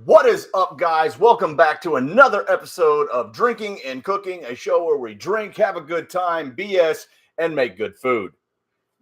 What is up, guys? Welcome back to another episode of Drinking and Cooking, a show where we drink, have a good time, BS, and make good food.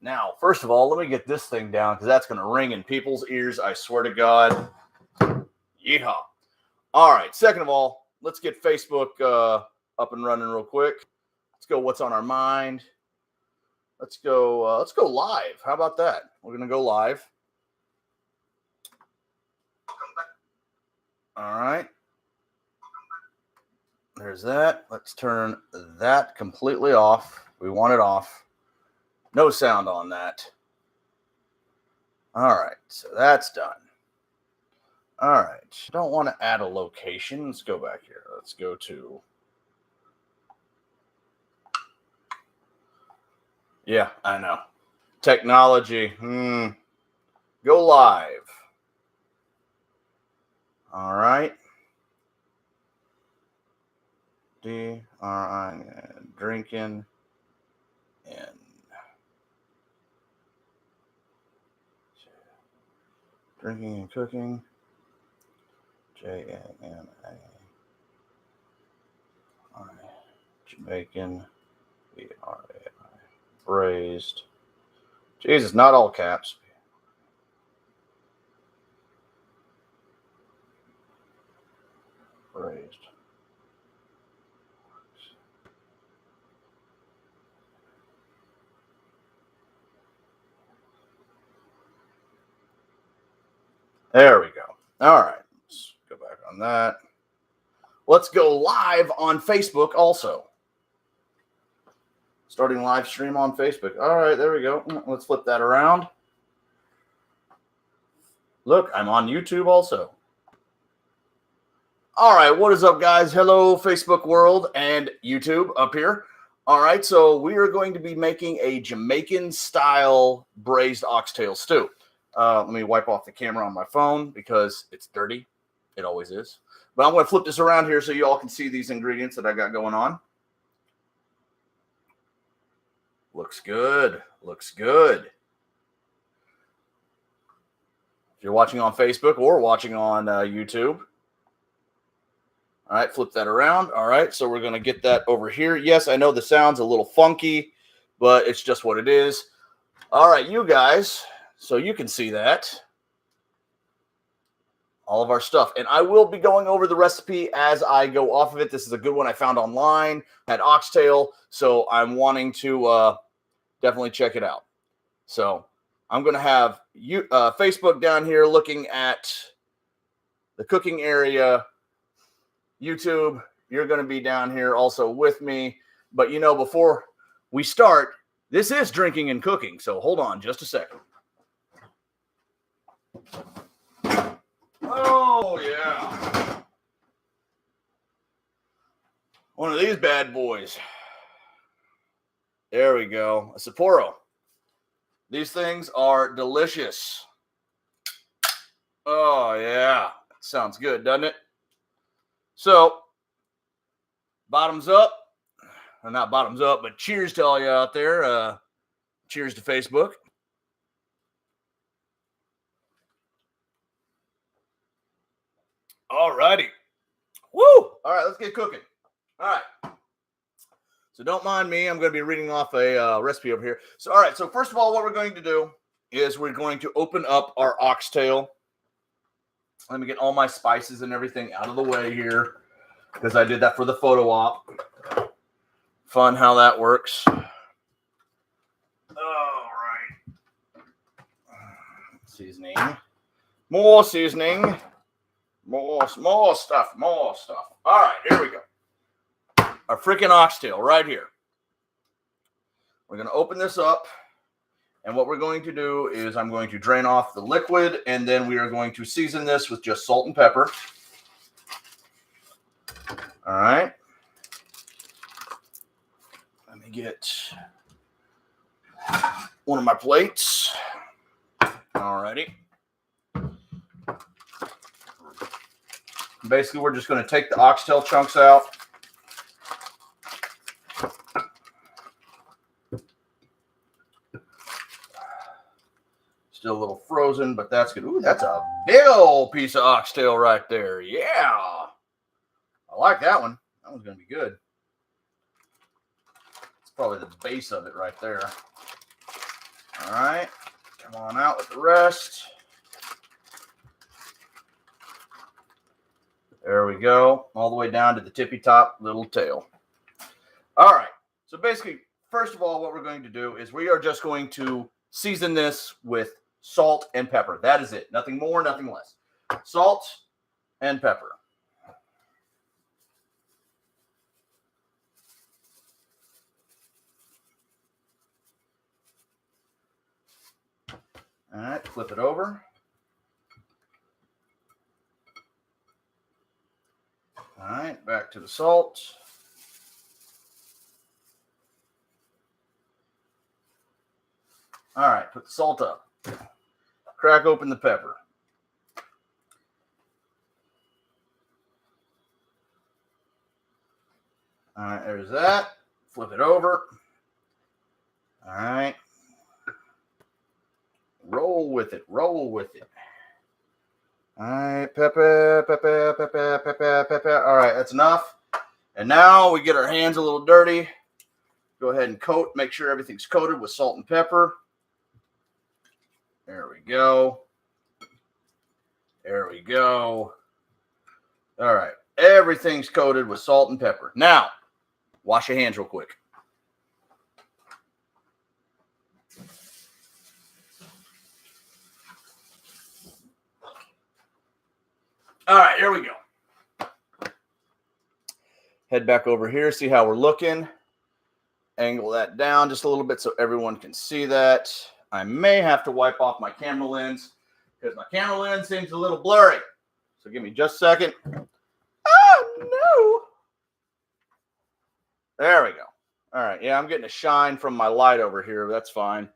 Now, first of all, let me get this thing down because that's going to ring in people's ears, I swear to God. Yeehaw. All right, second of all, let's get Facebook up and running real quick. Let's go what's on our mind. Let's go live. How about that? We're going to go live. All right. There's that. Let's turn that completely off. We want it off. No sound on that. All right. So that's done. All right. Don't want to add a location. Let's go back here. Let's go to. Yeah, I know. Technology. Go live. All right. DRI drinking and drinking and cooking. JAMA Jamaican BRAI Braised. Jesus, not all caps. Braised. There we go. All right. Let's go back on that. Let's go live on Facebook also. Starting live stream on Facebook. All right, there we go. Let's flip that around. Look, I'm on YouTube also. All right, what is up, guys? Hello, Facebook world and YouTube up here. All right, so we are going to be making a Jamaican-style braised oxtail stew. Let me wipe off the camera on my phone because it's dirty. It always is. But I'm going to flip this around here so you all can see these ingredients that I got going on. Looks good. Looks good. If you're watching on Facebook or watching on YouTube. All right, flip that around. All right, so we're going to get that over here. Yes, I know the sound's a little funky, but it's just what it is. All right, you guys, so you can see that. All of our stuff. And I will be going over the recipe as I go off of it. This is a good one I found online. Had oxtail, so I'm wanting to definitely check it out. So I'm going to have Facebook down here looking at the cooking area. YouTube, you're going to be down here also with me. But, you know, before we start, this is drinking and cooking. So hold on just a second. Oh, yeah. One of these bad boys. There we go. A Sapporo. These things are delicious. Oh, yeah. Sounds good, doesn't it? So, bottoms up. Well, not bottoms up, but cheers to all you out there. Cheers to Facebook. All righty. Woo! All right, let's get cooking. All right. So don't mind me. I'm going to be reading off a recipe over here. So, all right. So first of all, what we're going to do is we're going to open up our oxtail. Let me get all my spices and everything out of the way here because I did that for the photo op. Fun how that works. All right. Seasoning. More seasoning. More stuff. All right, here we go. Our freaking oxtail right here. We're going to open this up. And what we're going to do is I'm going to drain off the liquid. And then we are going to season this with just salt and pepper. All right. Let me get one of my plates. All righty. Basically, we're just going to take the oxtail chunks out. Still a little frozen, but that's good. Ooh, that's a big old piece of oxtail right there. Yeah. I like that one. That one's going to be good. It's probably the base of it right there. All right. Come on out with the rest. There we go. All the way down to the tippy top little tail. All right. So basically, first of all, what we're going to do is we are just going to season this with salt and pepper. That is it. Nothing more, nothing less. Salt and pepper. All right, flip it over. All right, back to the salt. All right, put the salt up. Crack open the pepper. All right, there's that. Flip it over. All right. Roll with it. Roll with it. All right, pepper, pepper, pepper, pepper, pepper. All right, that's enough. And now we get our hands a little dirty. Go ahead and coat. Make sure everything's coated with salt and pepper. There we go. There we go. All right. Everything's coated with salt and pepper. Now, wash your hands real quick. All right, here we go. Head back over here, see how we're looking. Angle that down just a little bit so everyone can see that. I may have to wipe off my camera lens because my camera lens seems a little blurry. So give me just a second. Oh, no. There we go. All right, yeah, I'm getting a shine from my light over here. That's fine.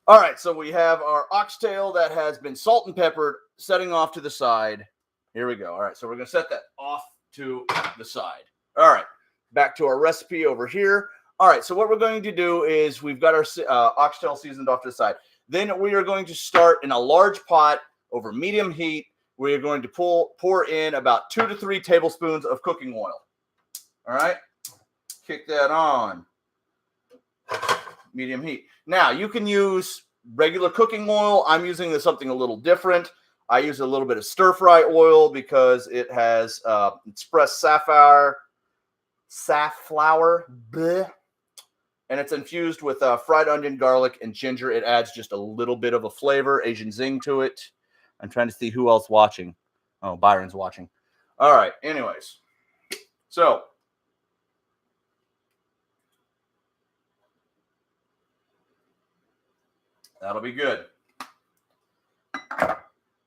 All right, so we have our oxtail that has been salt and peppered, setting off to the side. Here we go. All right, so we're going to set that off to the side. All right, back to our recipe over here. All right, so what we're going to do is we've got our oxtail seasoned off to the side. Then we are going to start in a large pot over medium heat. We are going to pour in about 2 to 3 tablespoons of cooking oil. All right, kick that on. Medium heat. Now, you can use regular cooking oil. I'm using something a little different. I use a little bit of stir-fry oil because it has expressed safflower, bleh, and it's infused with fried onion, garlic, and ginger. It adds just a little bit of a flavor, Asian zing to it. I'm trying to see who else watching. Oh, Byron's watching. All right, anyways. So, that'll be good.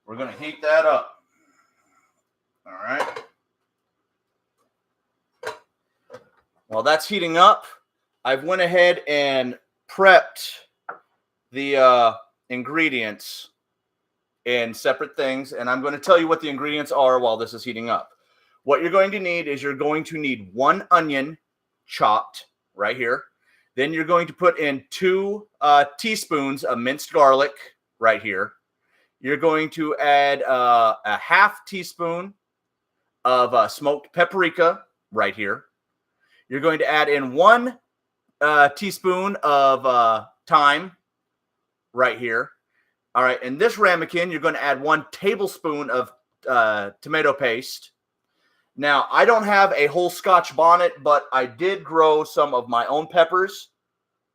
We're going to heat that up. All right. While that's heating up, I've went ahead and prepped the ingredients in separate things, and I'm going to tell you what the ingredients are while this is heating up. What you're going to need is you're going to need 1 onion chopped right here. Then you're going to put in 2 teaspoons of minced garlic right here. You're going to add a half teaspoon of smoked paprika right here. You're going to add in 1 teaspoon of thyme right here. All right, in this ramekin, you're going to add 1 tablespoon of tomato paste. Now, I don't have a whole Scotch bonnet, but I did grow some of my own peppers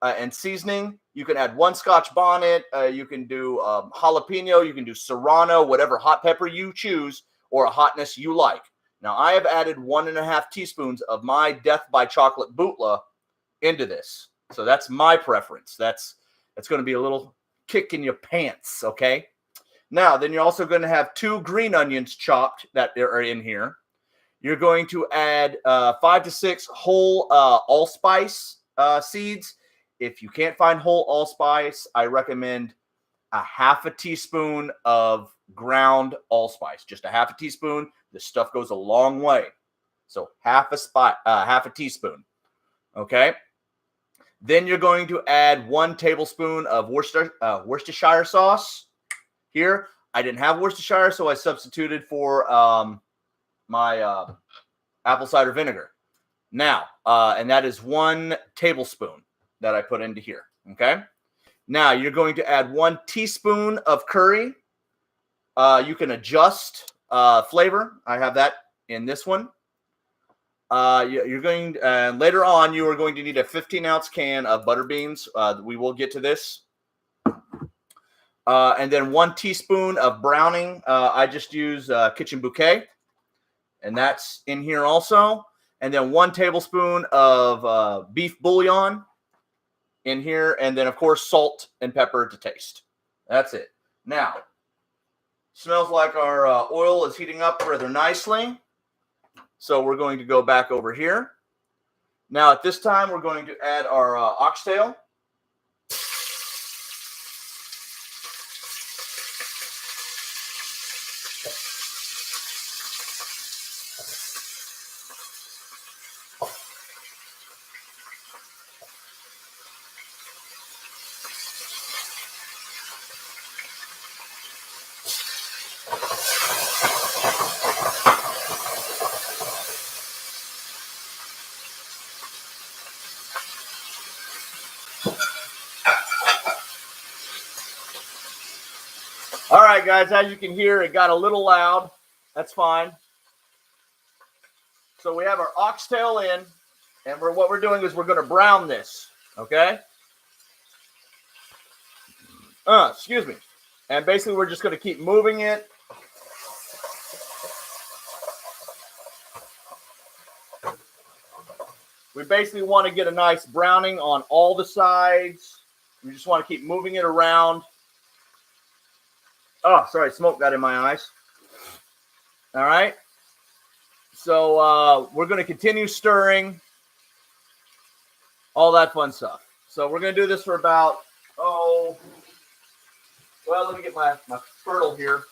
and seasoning. You can add 1 Scotch bonnet. You can do jalapeno. You can do serrano, whatever hot pepper you choose or a hotness you like. Now, I have added 1.5 teaspoons of my Death by Chocolate Bootla into this. So that's my preference. That's going to be a little kick in your pants, okay? Now, then you're also going to have 2 green onions chopped that are in here. You're going to add 5 to 6 whole allspice seeds. If you can't find whole allspice, I recommend a half a teaspoon of ground allspice. Just a half a teaspoon. This stuff goes a long way. So half a teaspoon. Okay. Then you're going to add 1 tablespoon of Worcestershire sauce. Here, I didn't have Worcestershire, so I substituted for my apple cider vinegar. Now, and that is 1 tablespoon that I put into here. Okay. Now you're going to add 1 teaspoon of curry. You can adjust flavor. I have that in this one. You're going later on. You are going to need a 15-ounce can of butter beans. We will get to this. And then 1 teaspoon of browning. I just use Kitchen Bouquet, and that's in here also. And then 1 tablespoon of beef bouillon in here, and then of course salt and pepper to taste. That's it. Now, smells like our oil is heating up rather nicely. So we're going to go back over here. Now at this time, we're going to add our oxtail. All right, guys, as you can hear, it got a little loud. That's fine. So we have our oxtail in, and what we're doing is we're going to brown this, okay? Excuse me. And basically, we're just going to keep moving it. We basically want to get a nice browning on all the sides. We just want to keep moving it around. Oh, sorry, smoke got in my eyes. All right. So we're going to continue stirring. All that fun stuff. So we're going to do this for about, well, let me get my fertile here.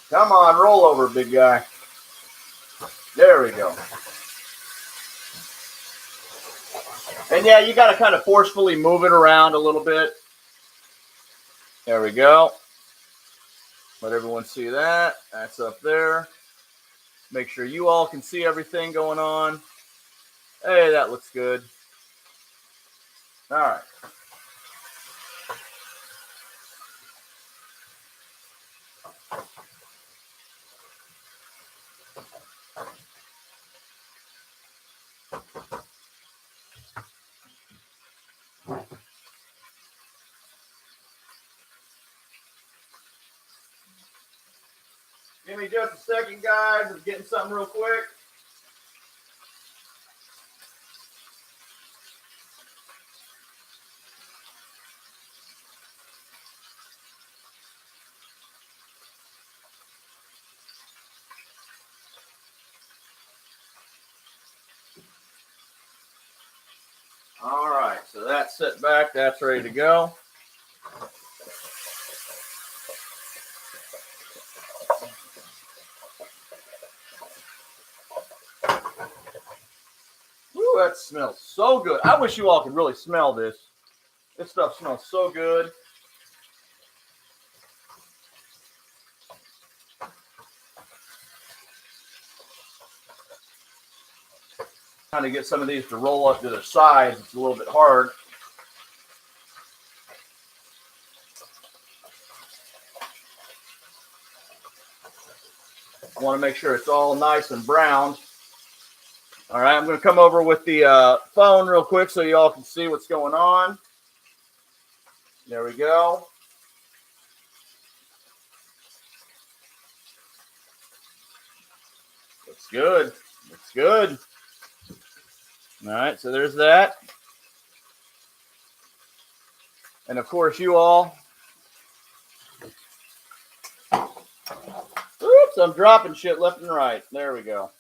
Come on, roll over, big guy. There we go. And yeah, you got to kind of forcefully move it around a little bit. There we go. Let everyone see that. That's up there. Make sure you all can see everything going on. Hey, that looks good. All right. Give me just a second, guys. I'm getting something real quick. All right, so that's set back. That's ready to go. Ooh, that smells so good. I wish you all could really smell this. This stuff smells so good. Trying to get some of these to roll up to their sides. It's a little bit hard. I want to make sure it's all nice and browned. All right, I'm going to come over with the phone real quick so you all can see what's going on. There we go. Looks good. Looks good. All right, so there's that. And of course, you all. Oops, I'm dropping shit left and right. There we go.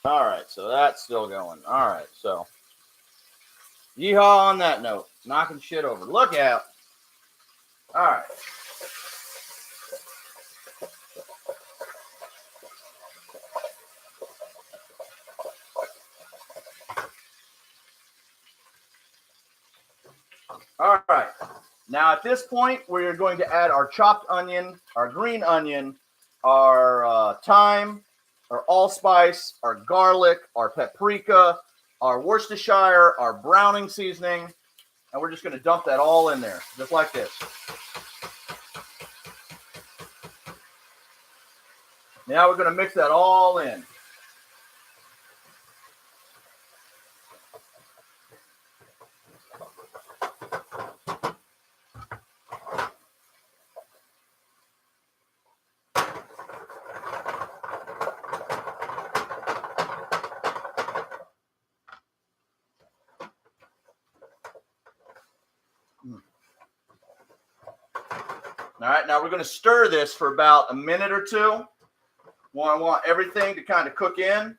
All right, so that's still going. All right, so yeehaw on that note. Knocking shit over. Look out. All right. All right. Now at this point, we're going to add our chopped onion, our green onion, our thyme, our allspice, our garlic, our paprika, our Worcestershire, our browning seasoning, and we're just going to dump that all in there, just like this. Now we're going to mix that all in. All right, now we're going to stir this for about a minute or two. I want everything to kind of cook in.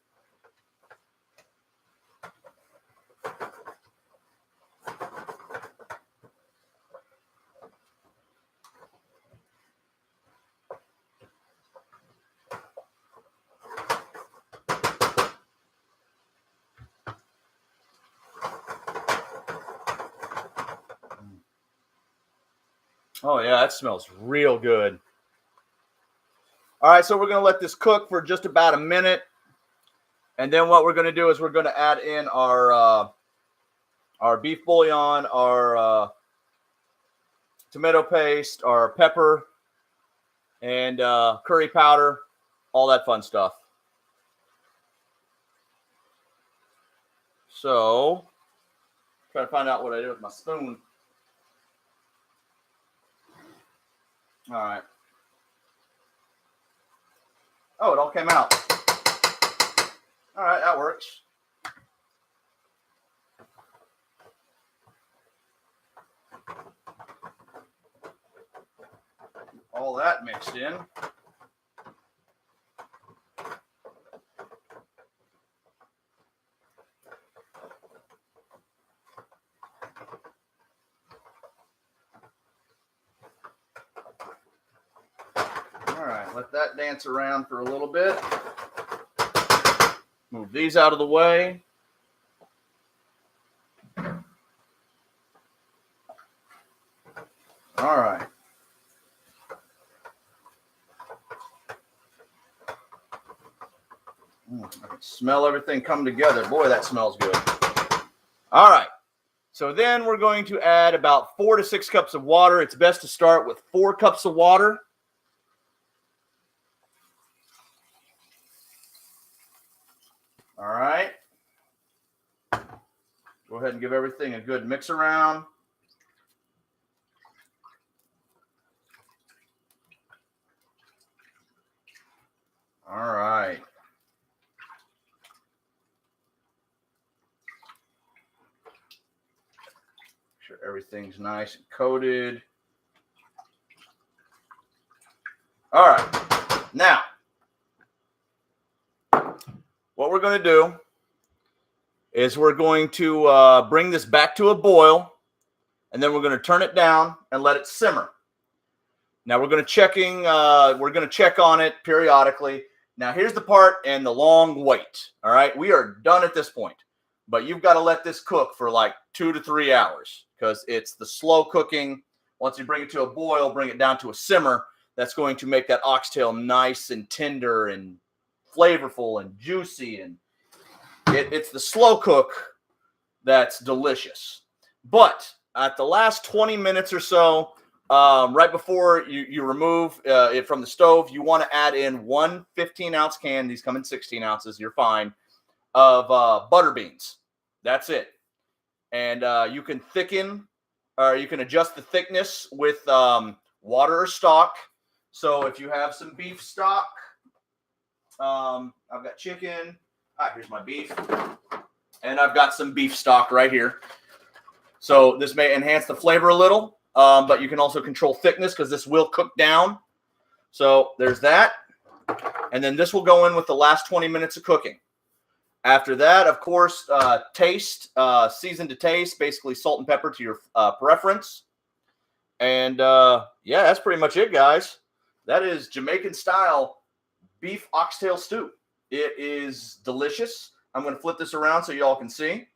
Oh, yeah, that smells real good. All right, so we're going to let this cook for just about a minute. And then what we're going to do is we're going to add in our beef bouillon, our tomato paste, our pepper, and curry powder, all that fun stuff. So, try to find out what I did with my spoon. All right. Oh, it all came out. All right, that works. All that mixed in. All right, let that dance around for a little bit. Move these out of the way. All right. I can smell everything come together. Boy, that smells good. All right. So then we're going to add about 4 to 6 cups of water. It's best to start with 4 cups of water. All right. Go ahead and give everything a good mix around. All right. Make sure everything's nice and coated. All right. Now, what we're going to do is we're going to bring this back to a boil, and then we're going to turn it down and let it simmer. Now we're going to check on it periodically. Now here's the part and the long wait. All right, we are done at this point, but you've got to let this cook for like 2 to 3 hours because it's the slow cooking. Once you bring it to a boil, bring it down to a simmer. That's going to make that oxtail nice and tender and flavorful and juicy, and it's the slow cook that's delicious. But at the last 20 minutes or so, right before you remove it from the stove, you want to add in 1 15-ounce can. These come in 16 ounces. You're fine. Of butter beans. That's it. And you can thicken, or you can adjust the thickness with water or stock. So if you have some beef stock, I've got chicken. Here's my beef. And I've got some beef stock right here. So this may enhance the flavor a little, but you can also control thickness because this will cook down. So there's that. And then this will go in with the last 20 minutes of cooking. After that, of course, taste, season to taste, basically salt and pepper to your preference. And yeah, that's pretty much it, guys. That is Jamaican style beef oxtail stew. It is delicious. I'm going to flip this around so y'all can see.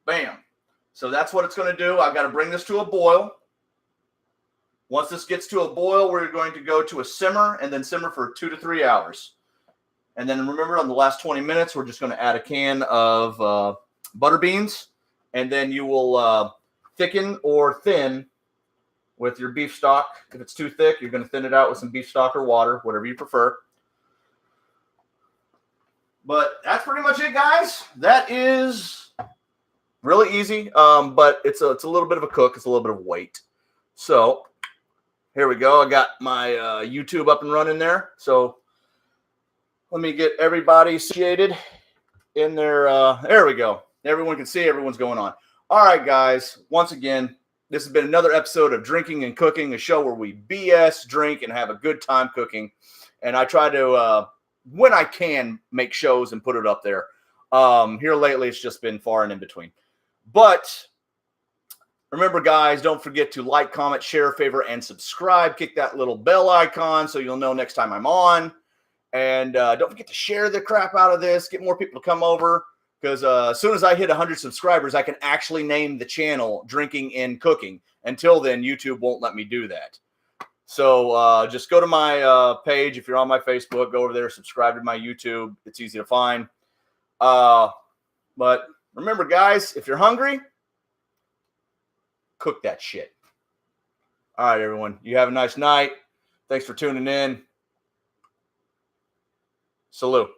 Bam. So that's what it's going to do. I've got to bring this to a boil. Once this gets to a boil, we're going to go to a simmer and then simmer for 2 to 3 hours. And then remember, on the last 20 minutes, we're just going to add a can of butter beans. And then you will thicken or thin with your beef stock. If it's too thick, you're going to thin it out with some beef stock or water, whatever you prefer. But that's pretty much it, guys. That is really easy, but it's a little bit of a cook. It's a little bit of weight. So here we go. I got my YouTube up and running there. So let me get everybody situated in their, there we go. Everyone can see everyone's going on. All right, guys. Once again, this has been another episode of Drinking and Cooking, a show where we BS, drink, and have a good time cooking. And I try to, when I can, make shows and put it up there. Here lately, it's just been far and in between. But remember, guys, don't forget to like, comment, share, favorite, and subscribe. Kick that little bell icon so you'll know next time I'm on. And don't forget to share the crap out of this. Get more people to come over. Because as soon as I hit 100 subscribers, I can actually name the channel Drinking and Cooking. Until then, YouTube won't let me do that. So just go to my page. If you're on my Facebook, go over there, subscribe to my YouTube. It's easy to find. But remember, guys, if you're hungry, cook that shit. All right, everyone. You have a nice night. Thanks for tuning in. Salute.